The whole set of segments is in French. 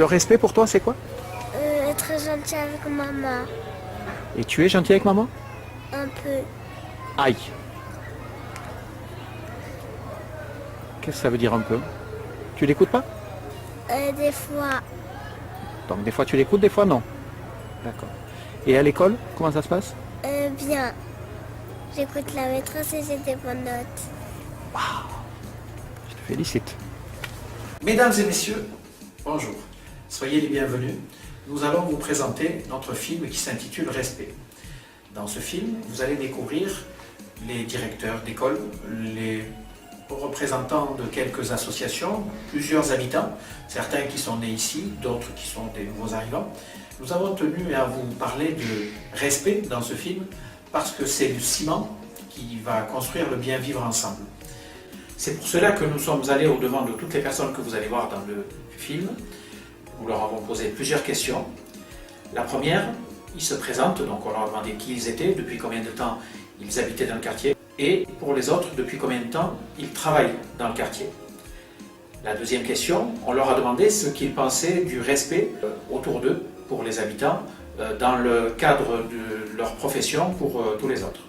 Le respect pour toi, c'est quoi? Être gentil avec maman. Et tu es gentil avec maman? Un peu. Aïe. Qu'est-ce que ça veut dire un peu? Tu l'écoutes pas? Des fois. Donc des fois tu l'écoutes, des fois non. D'accord. Et à l'école, comment ça se passe? Bien. J'écoute la maîtresse et j'ai des bonnes notes. Je te félicite. Mesdames et messieurs, bonjour. Soyez les bienvenus. Nous allons vous présenter notre film qui s'intitule Respect. Dans ce film, vous allez découvrir les directeurs d'école, les représentants de quelques associations, plusieurs habitants, certains qui sont nés ici, d'autres qui sont des nouveaux arrivants. Nous avons tenu à vous parler de respect dans ce film parce que c'est le ciment qui va construire le bien vivre ensemble. C'est pour cela que nous sommes allés au-devant de toutes les personnes que vous allez voir dans le film. Nous leur avons posé plusieurs questions. La première, ils se présentent, donc on leur a demandé qui ils étaient, depuis combien de temps ils habitaient dans le quartier, et pour les autres, depuis combien de temps ils travaillent dans le quartier. La deuxième question, on leur a demandé ce qu'ils pensaient du respect autour d'eux, pour les habitants, dans le cadre de leur profession pour tous les autres.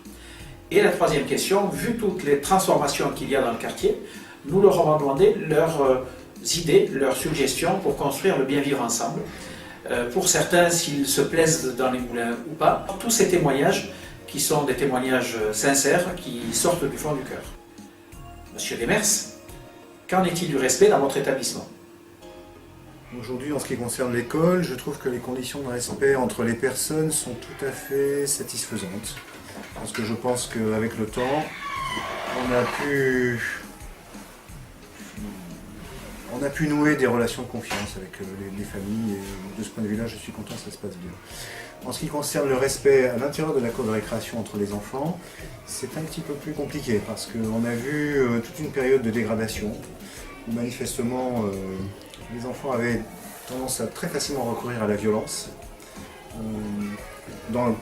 Et la troisième question, vu toutes les transformations qu'il y a dans le quartier, nous leur avons demandé leurs idées, leurs suggestions pour construire le bien vivre ensemble. Pour certains, s'ils se plaisent dans les moulins ou pas. Tous ces témoignages qui sont des témoignages sincères, qui sortent du fond du cœur. Monsieur Demers, qu'en est-il du respect dans votre établissement? Aujourd'hui, en ce qui concerne l'école, je trouve que les conditions de respect entre les personnes sont tout à fait satisfaisantes. Parce que je pense qu'avec le temps, on a pu nouer des relations de confiance avec les familles. Et de ce point de vue-là, je suis content que ça se passe bien. En ce qui concerne le respect à l'intérieur de la cour de récréation entre les enfants, c'est un petit peu plus compliqué parce qu'on a vu toute une période de dégradation où manifestement les enfants avaient tendance à très facilement recourir à la violence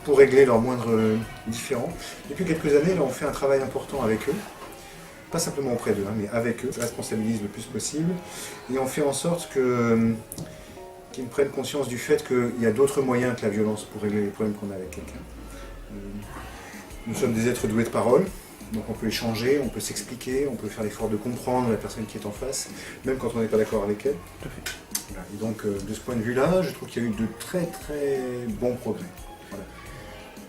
pour régler leurs moindres différends. Depuis quelques années, là, on fait un travail important avec eux, pas simplement auprès d'eux, mais avec eux, on responsabilise le plus possible et on fait en sorte qu'ils prennent conscience du fait qu'il y a d'autres moyens que la violence pour régler les problèmes qu'on a avec quelqu'un. Nous sommes des êtres doués de parole, donc on peut échanger, on peut s'expliquer, on peut faire l'effort de comprendre la personne qui est en face, même quand on n'est pas d'accord avec elle. Tout à fait. Voilà. Et donc de ce point de vue-là, je trouve qu'il y a eu de très très bons progrès. Voilà.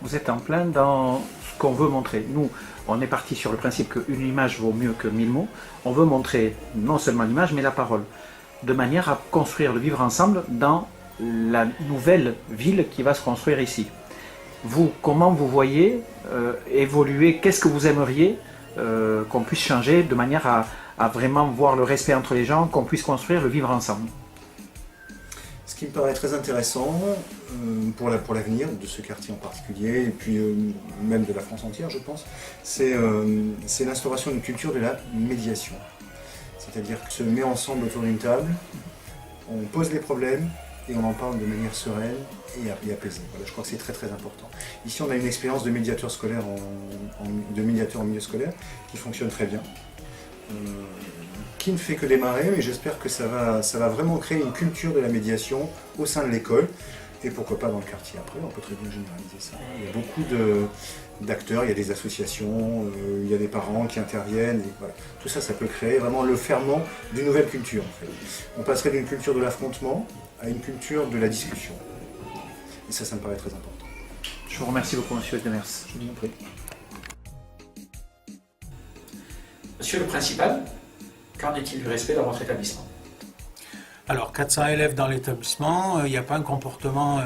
Vous êtes en plein dans ce qu'on veut montrer. Nous, on est parti sur le principe qu'une image vaut mieux que 1000 mots. On veut montrer non seulement l'image, mais la parole, de manière à construire le vivre ensemble dans la nouvelle ville qui va se construire ici. Vous, comment vous voyez évoluer? Qu'est-ce que vous aimeriez qu'on puisse changer de manière à vraiment voir le respect entre les gens, qu'on puisse construire le vivre ensemble? Ce qui me paraît très intéressant pour l'avenir de ce quartier en particulier, et puis même de la France entière, je pense, c'est l'instauration d'une culture de la médiation. C'est-à-dire qu'on se met ensemble autour d'une table, on pose les problèmes et on en parle de manière sereine et apaisée. Voilà, je crois que c'est très très important. Ici, on a une expérience de médiateur scolaire, de médiateur en milieu scolaire qui fonctionne très bien. Qui ne fait que démarrer, mais j'espère que ça va vraiment créer une culture de la médiation au sein de l'école, et pourquoi pas dans le quartier après, on peut très bien généraliser ça. Il y a beaucoup d'acteurs, il y a des associations, il y a des parents qui interviennent, et voilà. Tout ça, ça peut créer vraiment le ferment d'une nouvelle culture en fait. On passerait d'une culture de l'affrontement à une culture de la discussion. Et ça me paraît très important. Je vous remercie beaucoup, monsieur Demers. Je vous en prie. Monsieur le principal, qu'en est-il du respect dans votre établissement? Alors, 400 élèves dans l'établissement, il n'y a pas un comportement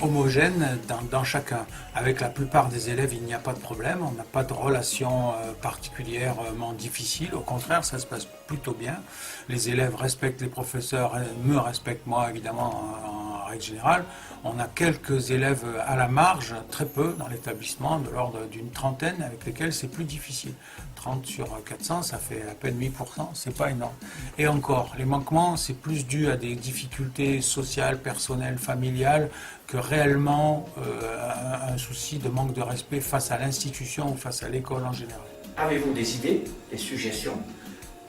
homogène dans chacun. Avec la plupart des élèves, il n'y a pas de problème, on n'a pas de relation particulièrement difficile. Au contraire, ça se passe plutôt bien. Les élèves respectent les professeurs, me respectent moi, évidemment, en règle générale. On a quelques élèves à la marge, très peu dans l'établissement, de l'ordre d'une trentaine, avec lesquels c'est plus difficile. 30 sur 400, ça fait à peine 8%, c'est pas énorme. Et encore, les manquements, c'est plus dû à des difficultés sociales, personnelles, familiales, que réellement un souci de manque de respect face à l'institution ou face à l'école en général. Avez-vous des idées, des suggestions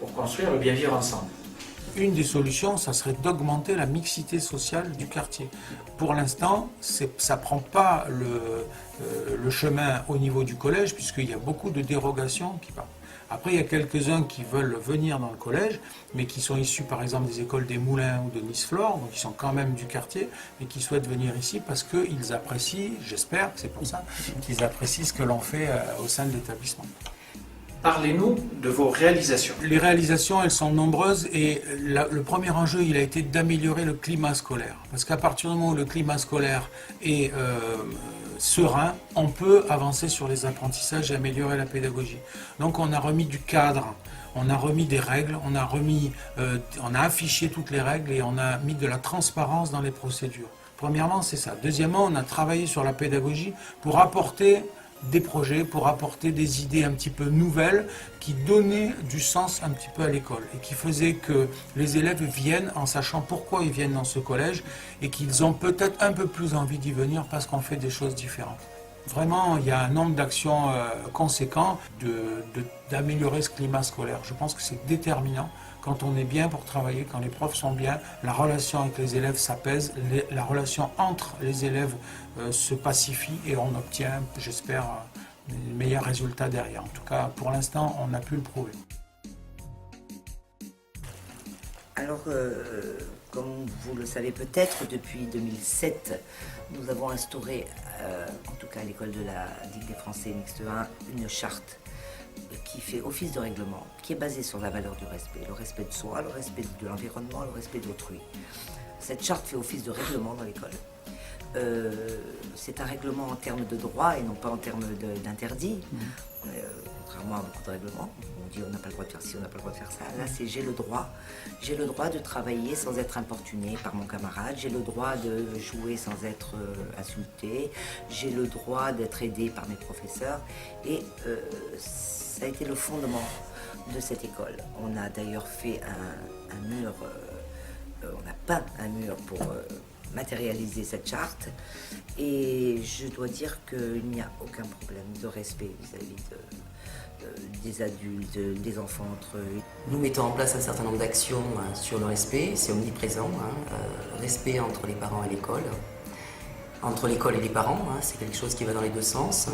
pour construire le bien vivre ensemble? une des solutions, ça serait d'augmenter la mixité sociale du quartier. Pour l'instant, ça ne prend pas le chemin au niveau du collège, puisqu'il y a beaucoup de dérogations qui partent. Après, il y a quelques-uns qui veulent venir dans le collège, mais qui sont issus par exemple des écoles des Moulins ou de Nice-Flore, donc qui sont quand même du quartier, mais qui souhaitent venir ici parce qu'ils apprécient, j'espère que c'est pour ça, qu'ils apprécient ce que l'on fait au sein de l'établissement. Parlez-nous de vos réalisations. Les réalisations, elles sont nombreuses et le premier enjeu, il a été d'améliorer le climat scolaire. Parce qu'à partir du moment où le climat scolaire est serein, on peut avancer sur les apprentissages et améliorer la pédagogie. Donc on a remis du cadre, on a remis des règles, on a affiché toutes les règles et on a mis de la transparence dans les procédures. Premièrement, c'est ça. Deuxièmement, on a travaillé sur la pédagogie pour apporter des projets, pour apporter des idées un petit peu nouvelles qui donnaient du sens un petit peu à l'école et qui faisaient que les élèves viennent en sachant pourquoi ils viennent dans ce collège et qu'ils ont peut-être un peu plus envie d'y venir parce qu'on fait des choses différentes. Vraiment, il y a un nombre d'actions conséquents d'améliorer ce climat scolaire. Je pense que c'est déterminant. Quand on est bien pour travailler, quand les profs sont bien, la relation avec les élèves s'apaise, la relation entre les élèves se pacifie et on obtient, j'espère, les meilleurs résultats derrière. En tout cas, pour l'instant, on a pu le prouver. Alors, comme vous le savez peut-être, depuis 2007, nous avons instauré, en tout cas à l'école de la Ligue des Français Mixte 1, une charte qui fait office de règlement, qui est basée sur la valeur du respect, le respect de soi, le respect de l'environnement, le respect d'autrui. Cette charte fait office de règlement dans l'école. C'est un règlement en termes de droit et non pas en termes d'interdit. Contrairement à beaucoup de règlements, on dit on n'a pas le droit de faire ci, on n'a pas le droit de faire ça. Là, c'est j'ai le droit de travailler sans être importuné par mon camarade, j'ai le droit de jouer sans être insulté, j'ai le droit d'être aidé par mes professeurs et ça a été le fondement de cette école. On a d'ailleurs fait un mur, on a peint un mur pour matérialiser cette charte et je dois dire qu'il n'y a aucun problème de respect vis-à-vis des adultes, des enfants entre eux. Nous mettons en place un certain nombre d'actions sur le respect, c'est omniprésent, respect entre les parents et l'école, entre l'école et les parents, c'est quelque chose qui va dans les deux sens.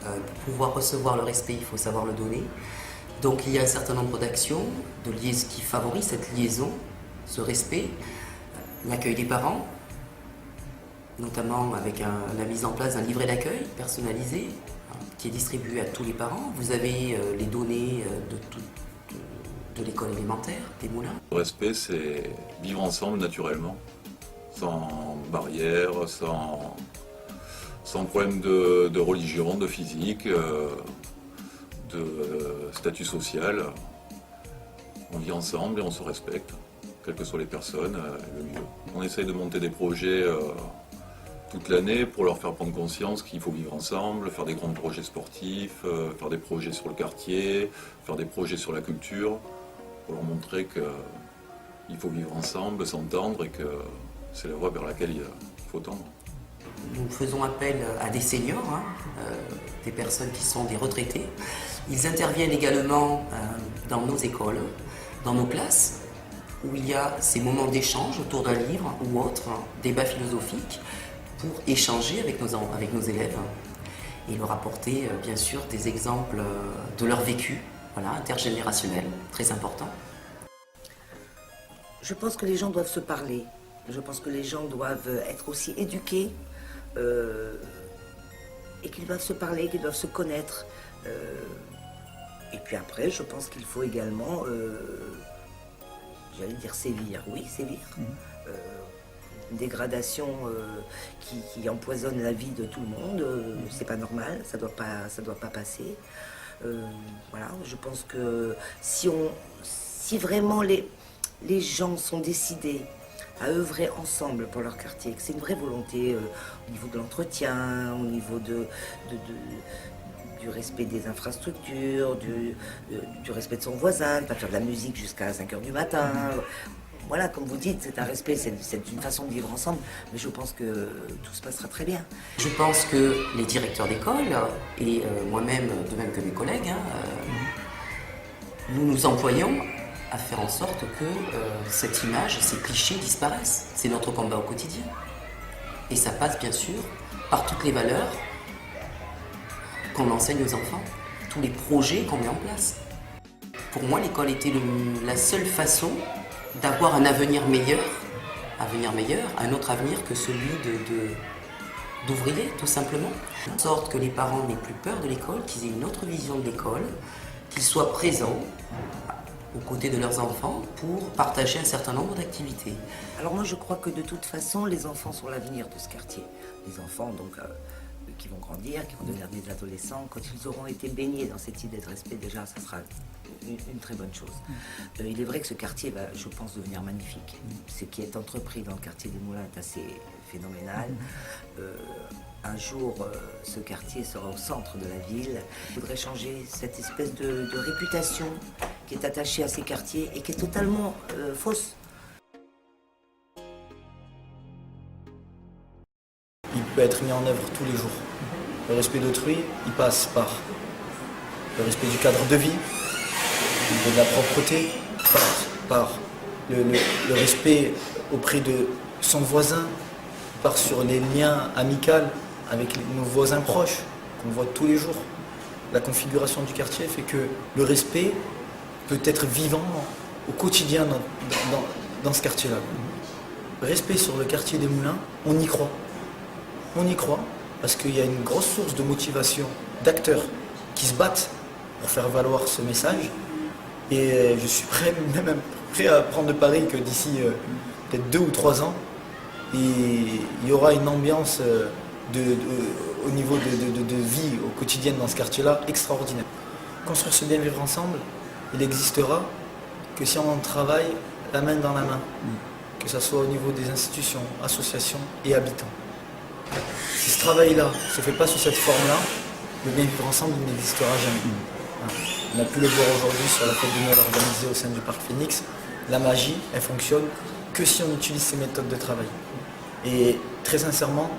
Pour pouvoir recevoir le respect, il faut savoir le donner. Donc il y a un certain nombre d'actions qui favorisent cette liaison, ce respect, l'accueil des parents, notamment avec la mise en place d'un livret d'accueil personnalisé qui est distribué à tous les parents. Vous avez les données de l'école élémentaire, des Moulins. Le respect, c'est vivre ensemble naturellement, sans barrière, sans problème de religion, de physique, de statut social. On vit ensemble et on se respecte, quelles que soient les personnes, le mieux. On essaye de monter des projets toute l'année pour leur faire prendre conscience qu'il faut vivre ensemble, faire des grands projets sportifs, faire des projets sur le quartier, faire des projets sur la culture, pour leur montrer qu'il faut vivre ensemble, s'entendre et que c'est la voie vers laquelle il faut tendre. Nous faisons appel à des seniors, des personnes qui sont des retraités. Ils interviennent également dans nos écoles, dans nos classes, où il y a ces moments d'échange autour d'un livre ou autre, débat philosophique, pour échanger avec nos élèves et leur apporter bien sûr des exemples de leur vécu, intergénérationnel, très important. Je pense que les gens doivent se parler, je pense que les gens doivent être aussi éduqués et qu'ils doivent se parler, qu'ils doivent se connaître. Et puis après, je pense qu'il faut également, j'allais dire sévir, oui, sévir. Une dégradation qui empoisonne la vie de tout le monde, c'est pas normal, ça doit pas passer. Voilà, je pense que si vraiment les gens sont décidés à œuvrer ensemble pour leur quartier, que c'est une vraie volonté au niveau de l'entretien, au niveau du respect des infrastructures, du respect de son voisin, de ne pas faire de la musique jusqu'à 5h du matin. Voilà, comme vous dites, c'est un respect, c'est une façon de vivre ensemble, mais je pense que tout se passera très bien. Je pense que les directeurs d'école et moi-même, de même que mes collègues, nous nous employons à faire en sorte que cette image, ces clichés disparaissent. C'est notre combat au quotidien. Et ça passe bien sûr par toutes les valeurs qu'on enseigne aux enfants, tous les projets qu'on met en place. Pour moi, l'école était la seule façon d'avoir un avenir meilleur, un autre avenir que celui d'ouvrier, tout simplement. De sorte que les parents n'aient plus peur de l'école, qu'ils aient une autre vision de l'école, qu'ils soient présents aux côtés de leurs enfants pour partager un certain nombre d'activités. Alors moi je crois que de toute façon les enfants sont l'avenir de ce quartier. Les enfants donc qui vont grandir, qui vont devenir des adolescents, quand ils auront été baignés dans cette idée de respect, déjà ça sera une très bonne chose. Il est vrai que ce quartier va, je pense, devenir magnifique. Ce qui est entrepris dans le quartier des Moulins est assez phénoménal. Un jour, ce quartier sera au centre de la ville. Il faudrait changer cette espèce de réputation qui est attachée à ces quartiers et qui est totalement fausse. Il peut être mis en œuvre tous les jours. Le respect d'autrui, il passe par le respect du cadre de vie, de la propreté, par le respect auprès de son voisin, par sur les liens amicaux avec nos voisins proches, qu'on voit tous les jours. La configuration du quartier fait que le respect peut être vivant au quotidien dans ce quartier-là. Respect sur le quartier des Moulins, on y croit. On y croit parce qu'il y a une grosse source de motivation d'acteurs qui se battent pour faire valoir ce message. Et je suis même prêt à prendre le pari que d'ici peut-être 2 ou 3 ans, il y aura une ambiance au niveau de vie au quotidien dans ce quartier-là extraordinaire. Construire ce bien vivre ensemble, il existera que si on travaille la main dans la main, que ce soit au niveau des institutions, associations et habitants. Si ce travail-là ne se fait pas sous cette forme-là, le bien vivre ensemble n'existera jamais. On a pu le voir aujourd'hui sur la fête de Noël organisée au sein du Parc Phoenix. La magie, elle fonctionne que si on utilise ces méthodes de travail. Et très sincèrement,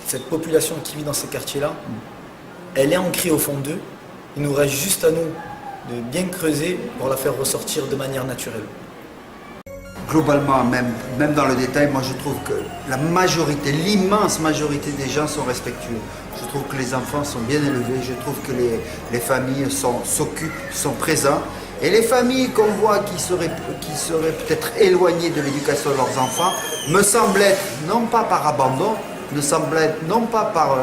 cette population qui vit dans ces quartiers-là, elle est ancrée au fond d'eux. Il nous reste juste à nous de bien creuser pour la faire ressortir de manière naturelle. Globalement, même dans le détail, moi je trouve que la majorité, l'immense majorité des gens sont respectueux. Je trouve que les enfants sont bien élevés, je trouve que les familles s'occupent, sont présents. Et les familles qu'on voit qui seraient peut-être éloignées de l'éducation de leurs enfants, me semblent être, non pas par abandon, me semblent être non pas par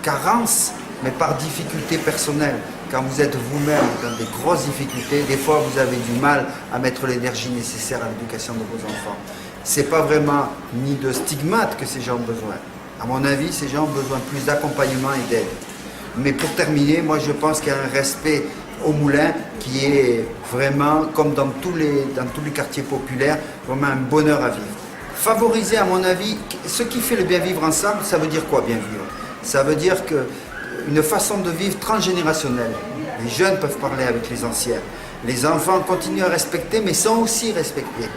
carence, mais par difficulté personnelle. Quand vous êtes vous-même dans des grosses difficultés, des fois vous avez du mal à mettre l'énergie nécessaire à l'éducation de vos enfants. Ce n'est pas vraiment ni de stigmate que ces gens ont besoin. À mon avis, ces gens ont besoin plus d'accompagnement et d'aide. Mais pour terminer, moi je pense qu'il y a un respect au Moulin qui est vraiment, comme dans tous les quartiers populaires, vraiment un bonheur à vivre. Favoriser, à mon avis, ce qui fait le bien vivre ensemble, ça veut dire quoi bien vivre? Ça veut dire que une façon de vivre transgénérationnelle. Les jeunes peuvent parler avec les anciens. Les enfants continuent à respecter, mais sont aussi respectés.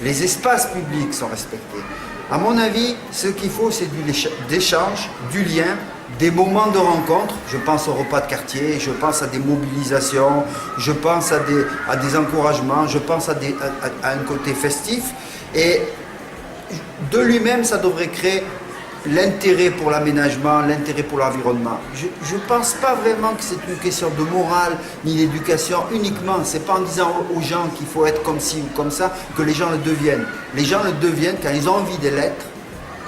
Les espaces publics sont respectés. À mon avis, ce qu'il faut, c'est de l'échange, du lien, des moments de rencontre. Je pense aux repas de quartier, je pense à des mobilisations, je pense à des encouragements, je pense à un côté festif. Et de lui-même, ça devrait créer l'intérêt pour l'aménagement, l'intérêt pour l'environnement. Je ne pense pas vraiment que c'est une question de morale ni d'éducation uniquement. Ce n'est pas en disant aux gens qu'il faut être comme ci ou comme ça que les gens le deviennent. Les gens le deviennent quand ils ont envie de l'être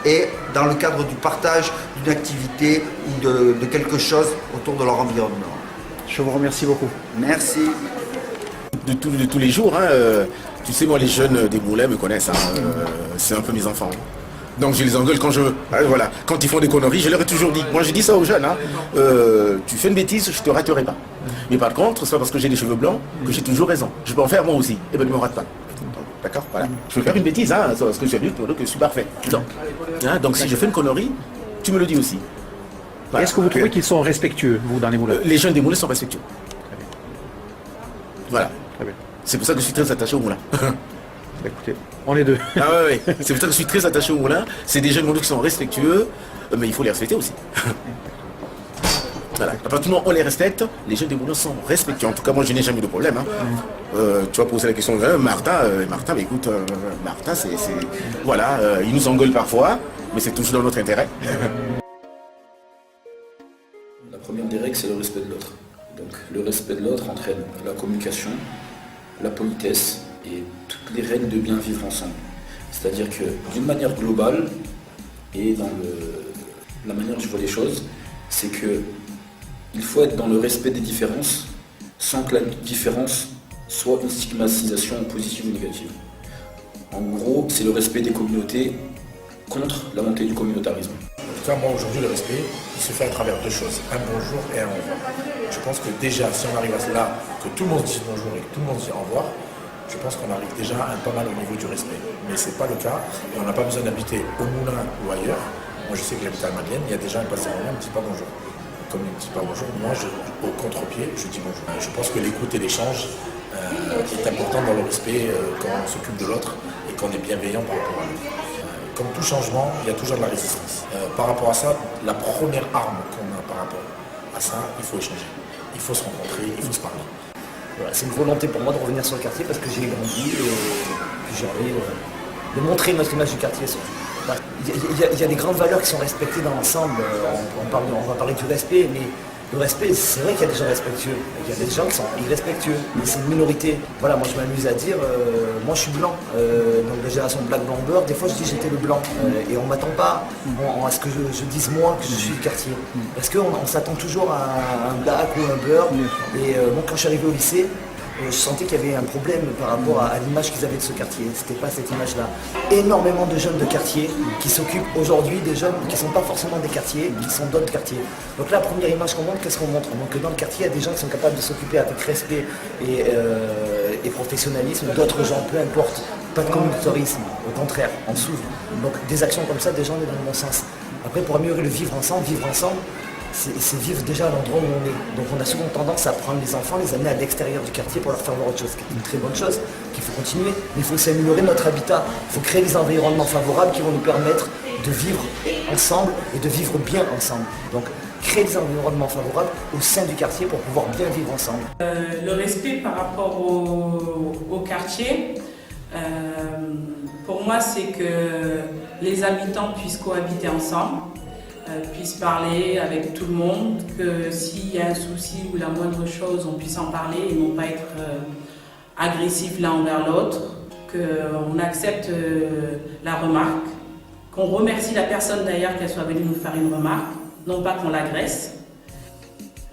et dans le cadre du partage d'une activité ou de quelque chose autour de leur environnement. Je vous remercie beaucoup. Merci. De tous les jours, tu sais, moi les jeunes des Moulins me connaissent, c'est un peu mes enfants. Donc je les engueule quand je veux. Voilà. Quand ils font des conneries, je leur ai toujours dit. Moi je dis ça aux jeunes. Tu fais une bêtise, je te raterai pas. Mais par contre, c'est pas parce que j'ai les cheveux blancs que j'ai toujours raison. Je peux en faire moi aussi. Et ben ne me rate pas. D'accord. Voilà. Je peux faire une bêtise, c'est parce que j'ai vu que je suis parfait. Donc si je fais une connerie, tu me le dis aussi. Voilà. Est-ce que vous trouvez qu'ils sont respectueux, vous, dans les Moulins? Les jeunes des Moulins sont respectueux. Voilà. Très bien. C'est pour ça que je suis très attaché aux Moulins. Écoutez, on est deux. Ah ouais. C'est pour ça que je suis très attaché au Moulin. C'est des jeunes Moulins qui sont respectueux, mais il faut les respecter aussi. Voilà. À partir du moment où on les respecte, les jeunes des Moulins sont respectés. En tout cas, moi, je n'ai jamais eu de problème. Hein. Tu vas poser la question de Martin. Martin, mais écoute, Martin, voilà, il nous engueule parfois, mais c'est toujours dans notre intérêt. La première des règles, c'est le respect de l'autre. Donc, le respect de l'autre entraîne la communication, la politesse et toutes les règles de bien vivre ensemble. C'est-à-dire que, d'une manière globale, et dans la manière dont je vois les choses, c'est que il faut être dans le respect des différences sans que la différence soit une stigmatisation positive ou négative. En gros, c'est le respect des communautés contre la montée du communautarisme. En tout cas, moi aujourd'hui, le respect, il se fait à travers deux choses, un bonjour et un au revoir. Je pense que déjà, si on arrive à cela, que tout le monde dise bonjour et que tout le monde dise au revoir, je pense qu'on arrive déjà pas mal au niveau du respect. Mais ce n'est pas le cas, et on n'a pas besoin d'habiter au Moulin ou ailleurs. Moi, je sais que j'habite à Madeleine, il y a des gens qui passent à Moulin, ils ne me disent pas bonjour. Comme ils ne me disent pas bonjour, moi, au contre-pied, je dis bonjour. Je pense que l'écoute et l'échange est important dans le respect quand on s'occupe de l'autre et qu'on est bienveillant par rapport à lui. Comme tout changement, il y a toujours de la résistance. Par rapport à ça, la première arme qu'on a par rapport à ça, il faut échanger. Il faut se rencontrer, il faut se parler. Voilà, c'est une volonté pour moi de revenir sur le quartier parce que j'ai grandi et puis j'ai envie de montrer notre image du quartier. Il y a des grandes valeurs qui sont respectées dans l'ensemble. On va parler du respect, mais le respect, c'est vrai qu'il y a des gens respectueux. Il y a des gens qui sont irrespectueux, mais c'est une minorité. Voilà, moi je m'amuse à dire, moi je suis blanc, donc la génération black, blanc, beurre, des fois je dis j'étais le blanc, et on ne m'attend pas à ce que je dise moi que je suis du quartier. Parce qu'on s'attend toujours à un black ou un beurre, et bon, quand je suis arrivé au lycée, je sentais qu'il y avait un problème par rapport à l'image qu'ils avaient de ce quartier. C'était pas cette image-là. Énormément de jeunes de quartier qui s'occupent aujourd'hui des jeunes qui ne sont pas forcément des quartiers, qui sont d'autres quartiers. Donc là, la première image qu'on montre, qu'est-ce qu'on montre? On montre que dans le quartier, il y a des gens qui sont capables de s'occuper avec respect et professionnalisme. D'autres gens, peu importe. Pas de communautarisme, au contraire, on s'ouvre. Donc des actions comme ça, des gens vont dans le bon sens. Après, pour améliorer le vivre ensemble, c'est vivre déjà à l'endroit où on est. Donc on a souvent tendance à prendre les enfants, les amener à l'extérieur du quartier pour leur faire voir autre chose, ce qui est une très bonne chose, qu'il faut continuer. Mais il faut aussi améliorer notre habitat. Il faut créer des environnements favorables qui vont nous permettre de vivre ensemble et de vivre bien ensemble. Donc créer des environnements favorables au sein du quartier pour pouvoir bien vivre ensemble. Le respect par rapport au quartier, pour moi c'est que les habitants puissent cohabiter ensemble, puissent parler avec tout le monde, que s'il y a un souci ou la moindre chose, on puisse en parler et non pas être agressif l'un envers l'autre, qu'on accepte la remarque, qu'on remercie la personne d'ailleurs qu'elle soit venue nous faire une remarque, non pas qu'on l'agresse.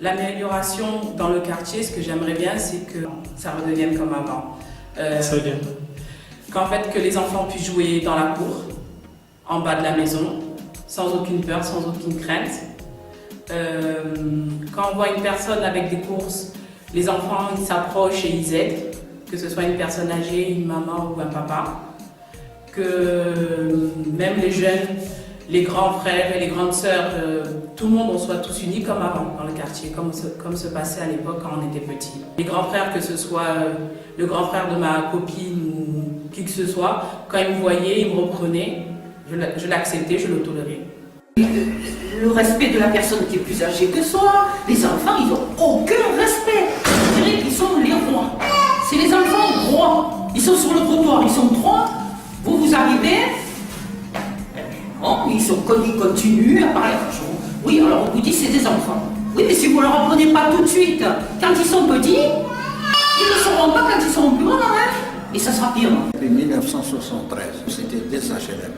L'amélioration dans le quartier, ce que j'aimerais bien, c'est que ça redevienne comme avant. Qu'en fait, que les enfants puissent jouer dans la cour, en bas de la maison, sans aucune peur, sans aucune crainte. Quand on voit une personne avec des courses, les enfants ils s'approchent et ils aident, que ce soit une personne âgée, une maman ou un papa. Que même les jeunes, les grands frères et les grandes sœurs, tout le monde, on soit tous unis comme avant dans le quartier, comme se passait à l'époque quand on était petit. Les grands frères, que ce soit le grand frère de ma copine ou qui que ce soit, quand ils me voyaient, ils me reprenaient. Je l'acceptais, je le tolérais. Le respect de la personne qui est plus âgée que soi, les enfants, ils n'ont aucun respect. Je dirais qu'ils sont les rois. C'est les enfants rois. Ils sont sur le trottoir, ils sont trois. Vous arrivez, bon, ils continuent à parler. Oui, alors on vous dit c'est des enfants. Oui, mais si vous ne leur apprenez pas tout de suite, quand ils sont petits, ils ne sauront pas quand ils seront plus grands, hein. Et ça sera pire. En 1973, c'était des HLM.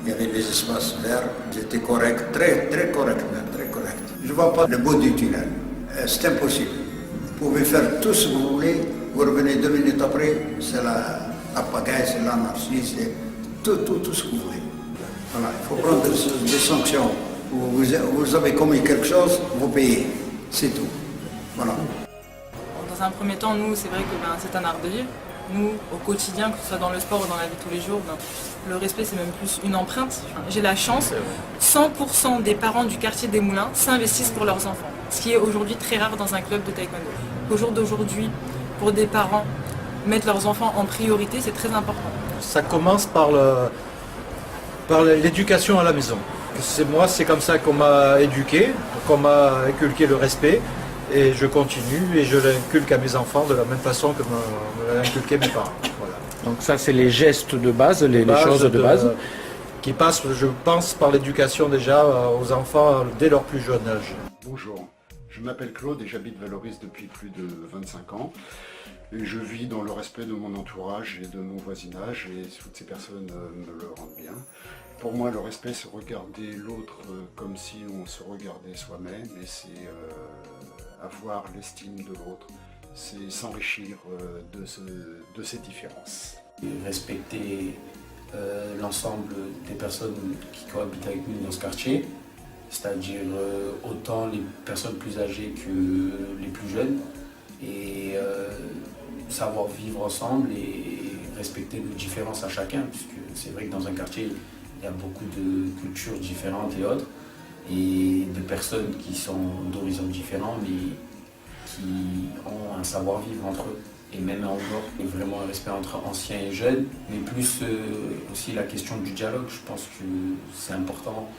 Il y avait des espaces verts, c'était correct, très correct même, très correct. Je ne vois pas le bout du tunnel. C'est impossible. Vous pouvez faire tout ce que vous voulez, vous revenez 2 minutes après, c'est la pagaille, c'est l'anarchie, c'est tout ce que vous voulez. Voilà, il faut prendre des sanctions. Vous avez commis quelque chose, vous payez. C'est tout. Voilà. Dans un premier temps, nous, c'est vrai que c'est un art de vivre. Nous, au quotidien, que ce soit dans le sport ou dans la vie de tous les jours, le respect, c'est même plus une empreinte. J'ai la chance, 100% des parents du quartier des Moulins s'investissent pour leurs enfants, ce qui est aujourd'hui très rare dans un club de taekwondo. Au jour d'aujourd'hui, pour des parents, mettre leurs enfants en priorité, c'est très important. Ça commence par l'éducation à la maison. Moi, c'est comme ça qu'on m'a éduqué, qu'on m'a inculqué le respect. Et je continue et je l'inculque à mes enfants de la même façon que me l'ont inculqué mes parents. Voilà. Donc ça, c'est les gestes de base, les choses de base. Qui passent, je pense, par l'éducation déjà aux enfants dès leur plus jeune âge. Bonjour, je m'appelle Claude et j'habite Valoris depuis plus de 25 ans. Et je vis dans le respect de mon entourage et de mon voisinage et toutes ces personnes me le rendent bien. Pour moi, le respect, c'est regarder l'autre comme si on se regardait soi-même et c'est avoir l'estime de l'autre, c'est s'enrichir de ces différences. Respecter l'ensemble des personnes qui cohabitent avec nous dans ce quartier, c'est-à-dire autant les personnes plus âgées que les plus jeunes, et savoir vivre ensemble et respecter nos différences à chacun, puisque c'est vrai que dans un quartier, il y a beaucoup de cultures différentes et autres, et de personnes qui sont d'horizons différents, mais qui ont un savoir-vivre entre eux, et même en dehors. Et vraiment un respect entre anciens et jeunes, mais plus aussi la question du dialogue. Je pense que c'est important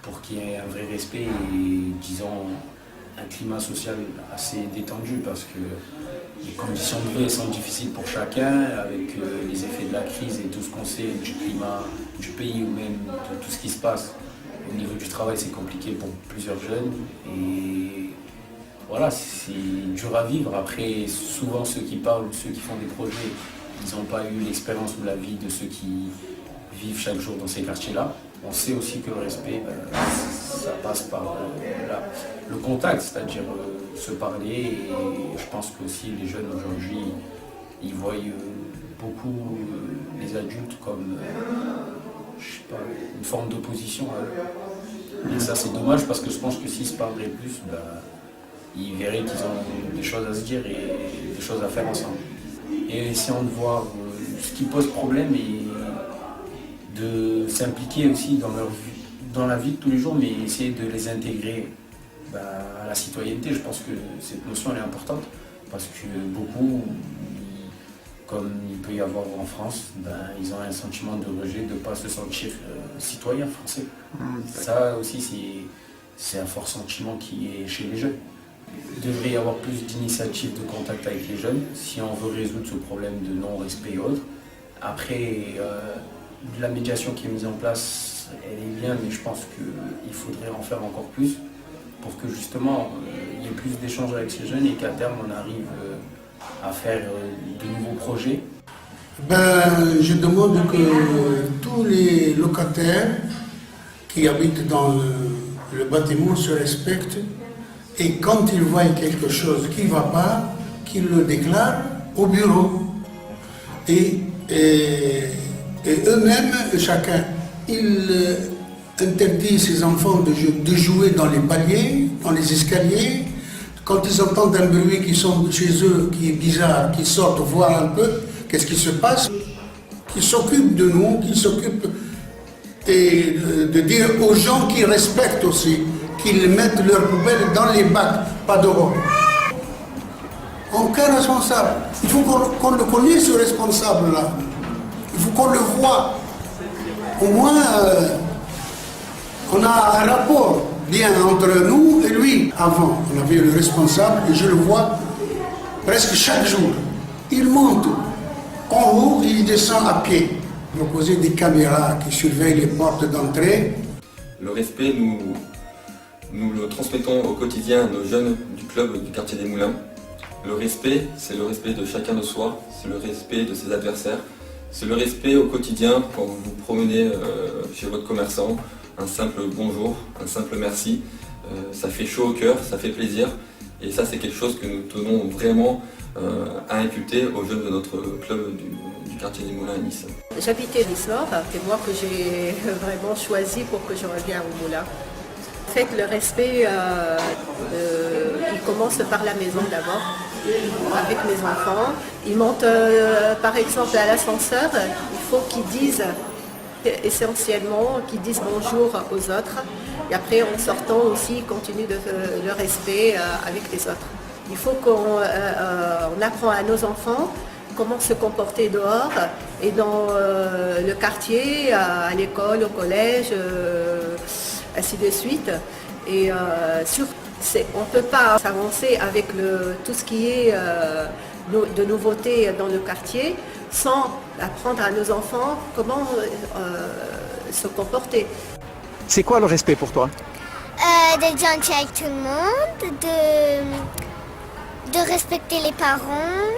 pour qu'il y ait un vrai respect et, disons, un climat social assez détendu, parce que les conditions de vie sont difficiles pour chacun, avec les effets de la crise et tout ce qu'on sait du climat du pays, ou même de tout ce qui se passe. Au niveau du travail, c'est compliqué pour plusieurs jeunes, et voilà, c'est dur à vivre. Après, souvent ceux qui parlent, ceux qui font des projets, ils n'ont pas eu l'expérience ou la vie de ceux qui vivent chaque jour dans ces quartiers-là. On sait aussi que le respect, ça passe par le contact, c'est-à-dire se parler, et je pense que aussi les jeunes aujourd'hui, ils voient beaucoup les adultes comme je sais pas, une forme d'opposition à eux. Et ça, c'est dommage, parce que je pense que s'ils se parleraient plus, ils verraient qu'ils ont des choses à se dire et des choses à faire ensemble. Et essayons de voir ce qui pose problème et de s'impliquer aussi dans la vie de tous les jours, mais essayer de les intégrer à la citoyenneté. Je pense que cette notion elle est importante, parce que beaucoup, comme il peut y avoir en France, ils ont un sentiment de rejet, de ne pas se sentir citoyen français. Ça aussi, c'est un fort sentiment qui est chez les jeunes. Il devrait y avoir plus d'initiatives de contact avec les jeunes, si on veut résoudre ce problème de non-respect et autres. Après, la médiation qui est mise en place, elle est bien, mais je pense qu'il faudrait en faire encore plus, pour que justement, il y ait plus d'échanges avec ces jeunes et qu'à terme, on arrive à faire de nouveaux projets. Je demande que tous les locataires qui habitent dans le bâtiment se respectent, et quand ils voient quelque chose qui ne va pas, qu'ils le déclarent au bureau. Et eux-mêmes, chacun, ils interdisent ses enfants de jouer dans les paliers, dans les escaliers. Quand ils entendent un bruit qui sort chez eux, qui est bizarre, qu'ils sortent voir un peu qu'est-ce qui se passe, qu'ils s'occupent de nous, qu'ils s'occupent et de dire aux gens qu'ils respectent aussi, qu'ils mettent leurs poubelles dans les bacs, pas dehors. Aucun responsable. Il faut qu'on le connaisse, ce responsable-là. Il faut qu'on le voit. Au moins, on a un rapport bien entre nous et lui. Avant, on avait le responsable, et je le vois presque chaque jour. Il monte en haut et il descend à pied. Proposer des caméras qui surveillent les portes d'entrée. Le respect, nous le transmettons au quotidien à nos jeunes du club du quartier des Moulins. Le respect, c'est le respect de chacun de soi, c'est le respect de ses adversaires, c'est le respect au quotidien quand vous vous promenez chez votre commerçant, un simple bonjour, un simple merci, ça fait chaud au cœur, ça fait plaisir, et ça c'est quelque chose que nous tenons vraiment à inculquer aux jeunes de notre club du quartier des Moulins à Nice. J'habitais l'Isnor, c'est moi que j'ai vraiment choisi pour que je revienne au Moulin. En fait, le respect, il commence par la maison d'abord, avec mes enfants. Ils montent par exemple à l'ascenseur, il faut qu'ils disent essentiellement, qu'ils disent bonjour aux autres. Et après, en sortant aussi, ils continuent le respect avec les autres. Il faut qu'on apprend à nos enfants comment se comporter dehors et dans le quartier, à l'école, au collège. ainsi de suite. Et on ne peut pas s'avancer avec tout ce qui est de nouveautés dans le quartier sans apprendre à nos enfants comment se comporter. C'est quoi le respect pour toi? D'être gentil avec tout le monde, de respecter les parents.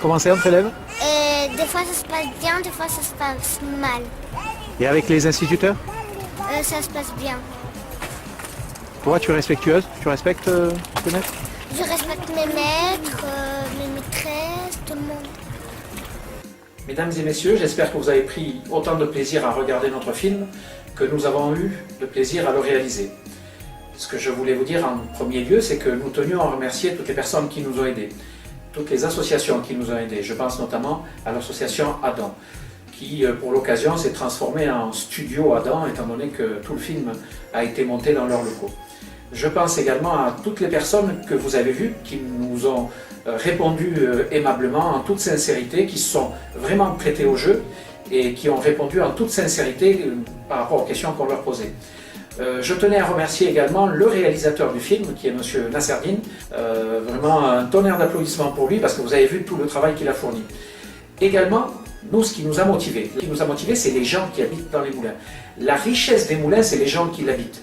Comment c'est entre élèves? Des fois ça se passe bien, des fois ça se passe mal. Et avec les instituteurs? Ça se passe bien. Toi, tu es respectueuse? Tu respectes tes maîtres? Je respecte mes maîtres, mes maîtresses, tout le monde. Mesdames et messieurs, j'espère que vous avez pris autant de plaisir à regarder notre film que nous avons eu de plaisir à le réaliser. Ce que je voulais vous dire en premier lieu, c'est que nous tenions à remercier toutes les personnes qui nous ont aidés, toutes les associations qui nous ont aidés. Je pense notamment à l'association Adam, qui pour l'occasion s'est transformée en studio Adam, étant donné que tout le film a été monté dans leurs locaux. Je pense également à toutes les personnes que vous avez vues, qui nous ont répondu aimablement, en toute sincérité, qui se sont vraiment prêtées au jeu et qui ont répondu en toute sincérité par rapport aux questions qu'on leur posait. Je tenais à remercier également le réalisateur du film, qui est M. Nasserdine. Vraiment un tonnerre d'applaudissements pour lui, parce que vous avez vu tout le travail qu'il a fourni. Également, nous, ce qui nous a motivés, c'est les gens qui habitent dans les moulins. La richesse des moulins, c'est les gens qui l'habitent.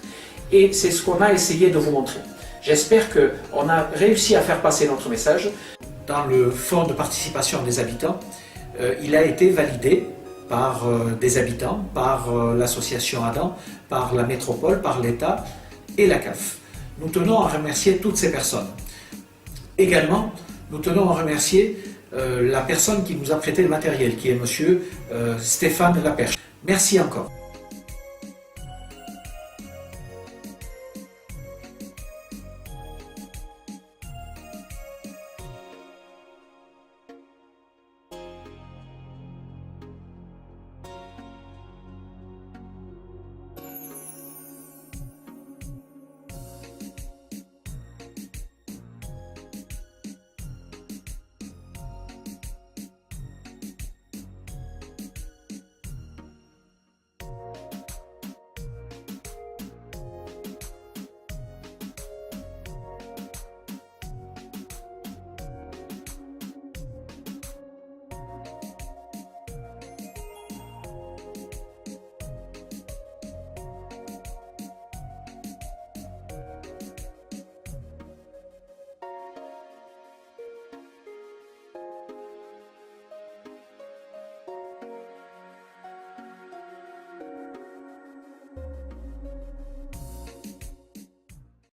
Et c'est ce qu'on a essayé de vous montrer. J'espère qu'on a réussi à faire passer notre message. Dans le fonds de participation des habitants, il a été validé par des habitants, par l'association Adam, par la métropole, par l'État et la CAF. Nous tenons à remercier toutes ces personnes. Également, nous tenons à remercier la personne qui nous a prêté le matériel, qui est M. Stéphane Laperche. Merci encore.